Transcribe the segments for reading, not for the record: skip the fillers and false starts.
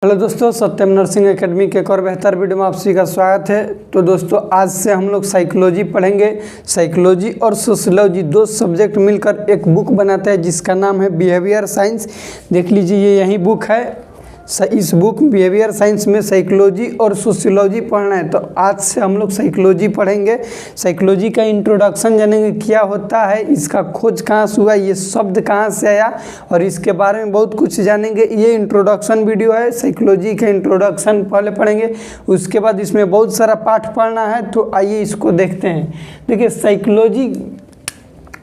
Hello दोस्तों, सत्यम nursing academy के एक और बेहतर वीडियो में आप सभी का स्वागत है। तो दोस्तों, आज से हम लोग साइकोलॉजी पढ़ेंगे। साइकोलॉजी और सोशियोलॉजी दो सब्जेक्ट मिलकर एक बुक बनाते हैं जिसका नाम है बिहेवियर साइंस। देख लीजिए, ये यही बुक है। इस बुक बिहेवियर साइंस में साइकोलॉजी और सोशियोलॉजी पढ़ना है। तो आज से हम लोग साइकोलॉजी पढ़ेंगे। साइकोलॉजी का इंट्रोडक्शन जानेंगे, क्या होता है, इसका खोज कहाँ से हुआ, ये शब्द कहाँ से आया, और इसके बारे में बहुत कुछ जानेंगे। ये इंट्रोडक्शन वीडियो है, साइकोलॉजी का इंट्रोडक्शन पहले पढ़ेंगे, उसके बाद इसमें बहुत सारा पाठ पढ़ना है। तो आइए इसको देखते हैं। देखिए, साइकोलॉजी,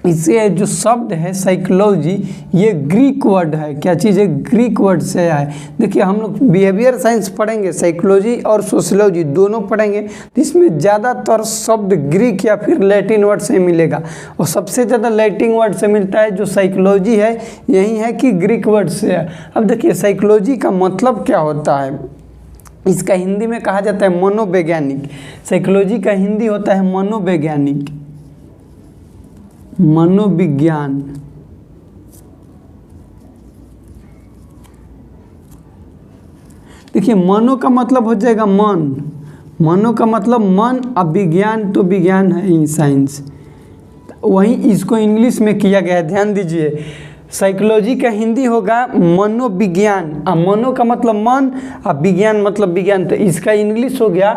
इसे जो शब्द है साइकोलॉजी, ये ग्रीक वर्ड है। क्या चीज़ है? ग्रीक वर्ड से आया है। देखिए, हम लोग बिहेवियर साइंस पढ़ेंगे, साइकोलॉजी और सोशियोलॉजी दोनों पढ़ेंगे, तो इसमें ज़्यादातर शब्द ग्रीक या फिर लैटिन वर्ड से मिलेगा। और सबसे ज़्यादा लैटिन वर्ड से मिलता है। जो साइकोलॉजी है यही है कि ग्रीक वर्ड से है। अब देखिए, साइकोलॉजी का मतलब क्या होता है। इसका हिंदी में कहा जाता है मनोवैज्ञानिक। साइकोलॉजी का हिंदी होता है मनोवैज्ञानिक, मनोविज्ञान। देखिए, मनो का मतलब हो जाएगा मन, मनो का मतलब मन। अब विज्ञान तो विज्ञान है ही, साइंस। वहीं इसको इंग्लिश में किया गया है, ध्यान दीजिए। साइकोलॉजी का हिंदी होगा मनोविज्ञान। अब मनो का मतलब मन, अब विज्ञान मतलब विज्ञान। तो इसका इंग्लिश हो गया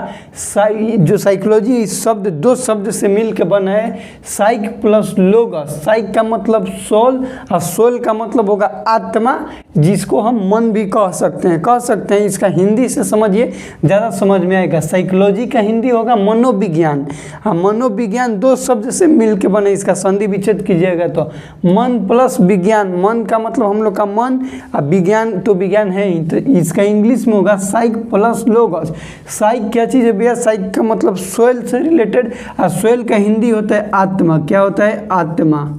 जो साइकोलॉजी, इस शब्द दो शब्द से मिल के बना है, साइक प्लस लोगस। साइक का मतलब सोल, और सोल का मतलब होगा आत्मा, जिसको हम मन भी कह सकते हैं। इसका हिंदी से समझिए, ज़्यादा समझ में आएगा। साइकोलॉजी का हिंदी होगा मनोविज्ञान। हाँ, मनोविज्ञान दो शब्द से मिल के बने, इसका संधि विच्छेद कीजिएगा तो मन प्लस विज्ञान। मन का मतलब हम लोग का मन, अब विज्ञान तो विज्ञान है ही, तो इसका इंग्लिश में होगा साइक प्लस लोगस। साइक क्या चीज़ है भैया? साइक का मतलब सोल से रिलेटेड, और सोल का हिंदी होता है आत्मा। क्या होता है? आत्मा।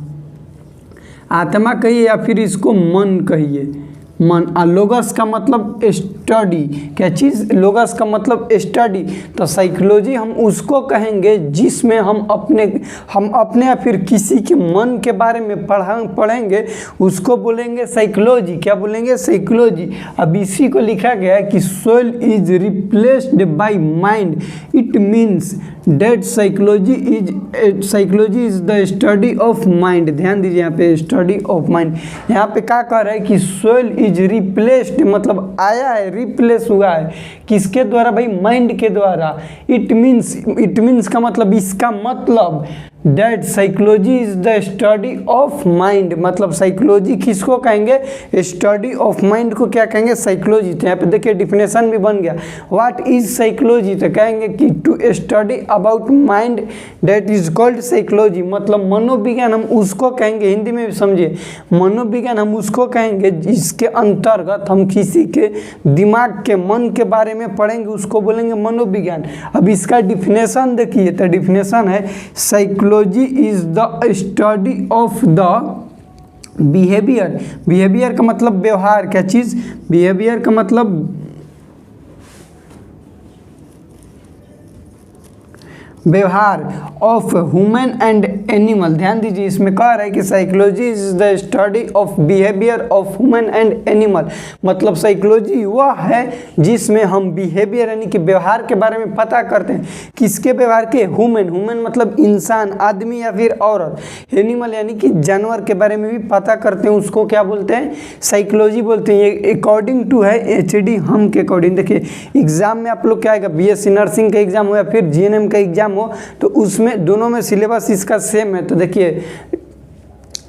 आत्मा कहिए या फिर इसको मन कहिए, मन। और लोगस का मतलब स्टडी। क्या चीज़? लोगस का मतलब स्टडी। तो साइकोलॉजी हम उसको कहेंगे जिसमें हम अपने या फिर किसी के मन के बारे में पढ़ेंगे, उसको बोलेंगे साइकोलॉजी। क्या बोलेंगे? साइकोलॉजी। अब इसी को लिखा गया है कि soul is replaced by mind. It means that psychology is the study of mind. ध्यान दीजिए, यहाँ पे स्टडी ऑफ माइंड। यहाँ पे क्या कह रहा है कि सोल इज रिप्लेस्ड, मतलब आया है, रिप्लेस हुआ है किसके द्वारा भाई? माइंड के द्वारा। इट मीन्स का मतलब, इसका मतलब that psychology is the study of mind. मतलब साइकोलॉजी किसको कहेंगे? स्टडी ऑफ माइंड को क्या कहेंगे? साइकोलॉजी। तो यहाँ पे देखिए डिफिनेशन भी बन गया। What is psychology? तो कहेंगे कि to study about mind that is called psychology. मतलब मनोविज्ञान हम उसको कहेंगे, हिंदी में भी समझिए, मनोविज्ञान हम उसको कहेंगे जिसके अंतर्गत हम किसी के दिमाग के, मन के बारे में पढ़ेंगे, उसको बोलेंगे मनोविज्ञान। अब इसका डिफिनेशन देखिए, तो डिफिनेशन है psychology is the study of the behaviour. Behaviour का मतलब व्यवहार। क्या चीज? बिहेवियर का मतलब व्यवहार ऑफ ह्यूमन एंड एनिमल। ध्यान दीजिए, इसमें कह रहा है कि psychology is the study of behaviour of human and animal. मतलब साइकोलॉजी वह है जिसमें हम बिहेवियर यानी कि व्यवहार के बारे में पता करते हैं। किसके व्यवहार के? ह्यूमन मतलब इंसान, आदमी या फिर औरत। एनिमल यानी कि जानवर के बारे में भी पता करते हैं, उसको क्या बोलते हैं? साइकोलॉजी बोलते हैं। ये अकॉर्डिंग टू है HD हम के अकॉर्डिंग। देखिए, एग्जाम में आप लोग क्या आएगा, BSc नर्सिंग का एग्जाम हो या फिर GNM का एग्जाम हो, तो उसमें दोनों में सिलेबस इसका सेम है। तो देखिए,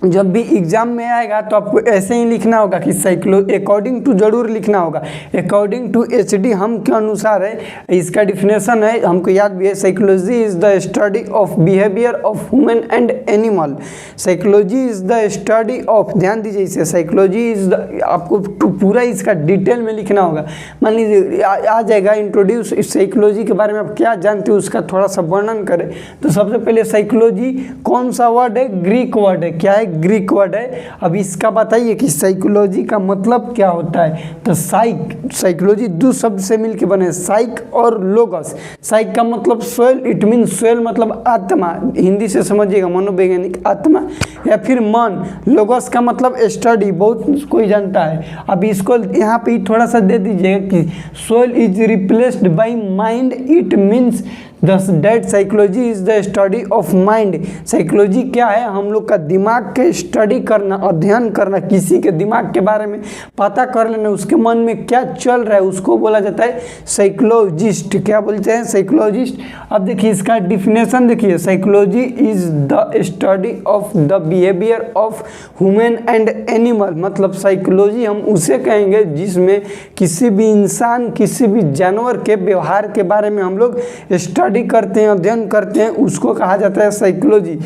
जब भी एग्जाम में आएगा तो आपको ऐसे ही लिखना होगा कि साइकोलॉजी अकॉर्डिंग टू जरूर लिखना होगा। अकॉर्डिंग टू HD हम के अनुसार है, इसका डिफिनेशन है, हमको याद भी है। Psychology is the study of behaviour of human and animal. Psychology is the study of, ध्यान दीजिए इसे, साइकोलॉजी इज द, आपको पूरा इसका डिटेल में लिखना होगा। मान लीजिए आ जाएगा इंट्रोड्यूस, साइकोलॉजी के बारे में आप क्या जानते हो उसका थोड़ा सा वर्णन करें। तो सबसे पहले साइकोलॉजी कौन सा वर्ड है? ग्रीक वर्ड है। क्या है? ग्रीक वर्ड है। अब इसका बताइए कि साइकोलॉजी का मतलब क्या होता है। तो साइकोलॉजी दो शब्द से मिलकर बने, साइक और लोगस। साइक का मतलब सोल, इट मीन सोल मतलब आत्मा, हिंदी से समझिएगा मनोवैज्ञानिक आत्मा, या फिर मन। लोगस का मतलब स्टडी, बहुत कोई जानता है। अब इसको यहाँ पे थोड़ा सा दे दीजिएगा कि soul is replaced by mind, it means that psychology is the study of mind. Psychology क्या है, हम लोग का दिमाग के स्टडी करना, अध्ययन करना, किसी के दिमाग के बारे में पता कर लेना, उसके मन में क्या चल रहा है, उसको बोला जाता है साइकोलॉजिस्ट। क्या बोलते हैं, साइकोलॉजिस्ट। अब देखिए इसका डिफिनेशन देखिए, psychology is the study of the behaviour of human and animal. मतलब साइकोलॉजी हम उसे कहेंगे जिसमें किसी भी इंसान, किसी भी जानवर के व्यवहार के बारे में हम लोग स्टडी करते हैं, अध्ययन करते हैं, उसको कहा जाता है साइकोलॉजी।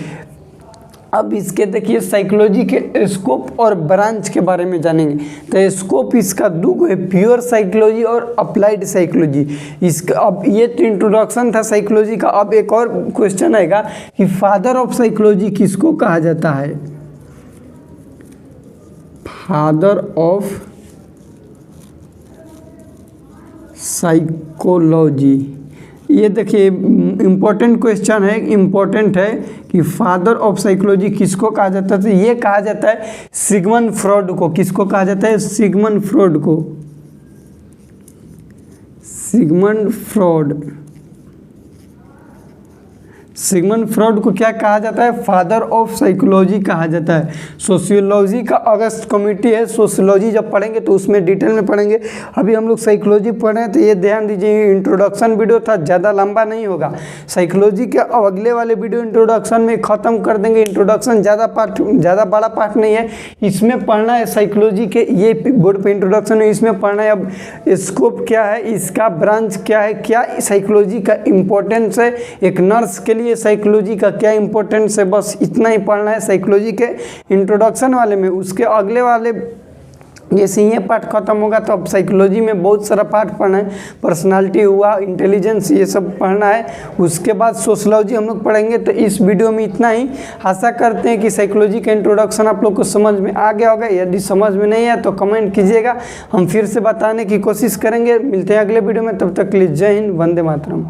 अब इसके देखिए साइकोलॉजी के स्कोप और ब्रांच के बारे में जानेंगे। तो स्कोप इसका दो है, प्योर साइकोलॉजी और अप्लाइड साइकोलॉजी। इसका अब ये तो इंट्रोडक्शन था साइकोलॉजी का। अब एक और क्वेश्चन आएगा कि फादर ऑफ साइकोलॉजी किसको कहा जाता है। फादर ऑफ साइकोलॉजी, ये देखिए इम्पोर्टेंट क्वेश्चन है, इम्पोर्टेंट है कि फादर ऑफ साइकोलॉजी किसको कहा जाता है। तो ये कहा जाता है सिगमंड फ्रॉइड को। किसको कहा जाता है, सिगमंड फ्रॉइड को। सिगमंड फ्रॉइड, सिगमंड फ्रॉइड को क्या कहा जाता है, फादर ऑफ साइकोलॉजी कहा जाता है। सोशियोलॉजी का अगस्त कमेटी है, सोशियोलॉजी जब पढ़ेंगे तो उसमें डिटेल में पढ़ेंगे। अभी हम लोग साइकोलॉजी पढ़ रहे हैं तो ये ध्यान दीजिए, इंट्रोडक्शन वीडियो था, ज़्यादा लंबा नहीं होगा। साइकोलॉजी के अगले वाले वीडियो इंट्रोडक्शन में ख़त्म कर देंगे। इंट्रोडक्शन ज़्यादा बड़ा पार्ट नहीं है, इसमें पढ़ना है साइकोलॉजी के, ये बोर्ड पे इंट्रोडक्शन है, इसमें पढ़ना है। अब स्कोप क्या है, इसका ब्रांच क्या है, क्या साइकोलॉजी का इम्पोर्टेंस है, एक नर्स के लिए साइकोलॉजी का क्या इंपॉर्टेंस है, बस इतना ही पढ़ना है साइकोलॉजी के इंट्रोडक्शन वाले में। उसके अगले वाले जैसे ये पार्ट खत्म होगा तो अब साइकोलॉजी में बहुत सारा पार्ट पढ़ना है, पर्सनालिटी हुआ, इंटेलिजेंस, ये सब पढ़ना है। उसके बाद सोशलॉजी हम लोग पढ़ेंगे। तो इस वीडियो में इतना ही। आशा करते हैं कि साइकोलॉजी का इंट्रोडक्शन आप लोग को समझ में आ गया होगा। यदि समझ में नहीं है तो कमेंट कीजिएगा, हम फिर से बताने की कोशिश करेंगे। मिलते हैं अगले वीडियो में, तब तक के लिए जय हिंद, वंदे मातरम।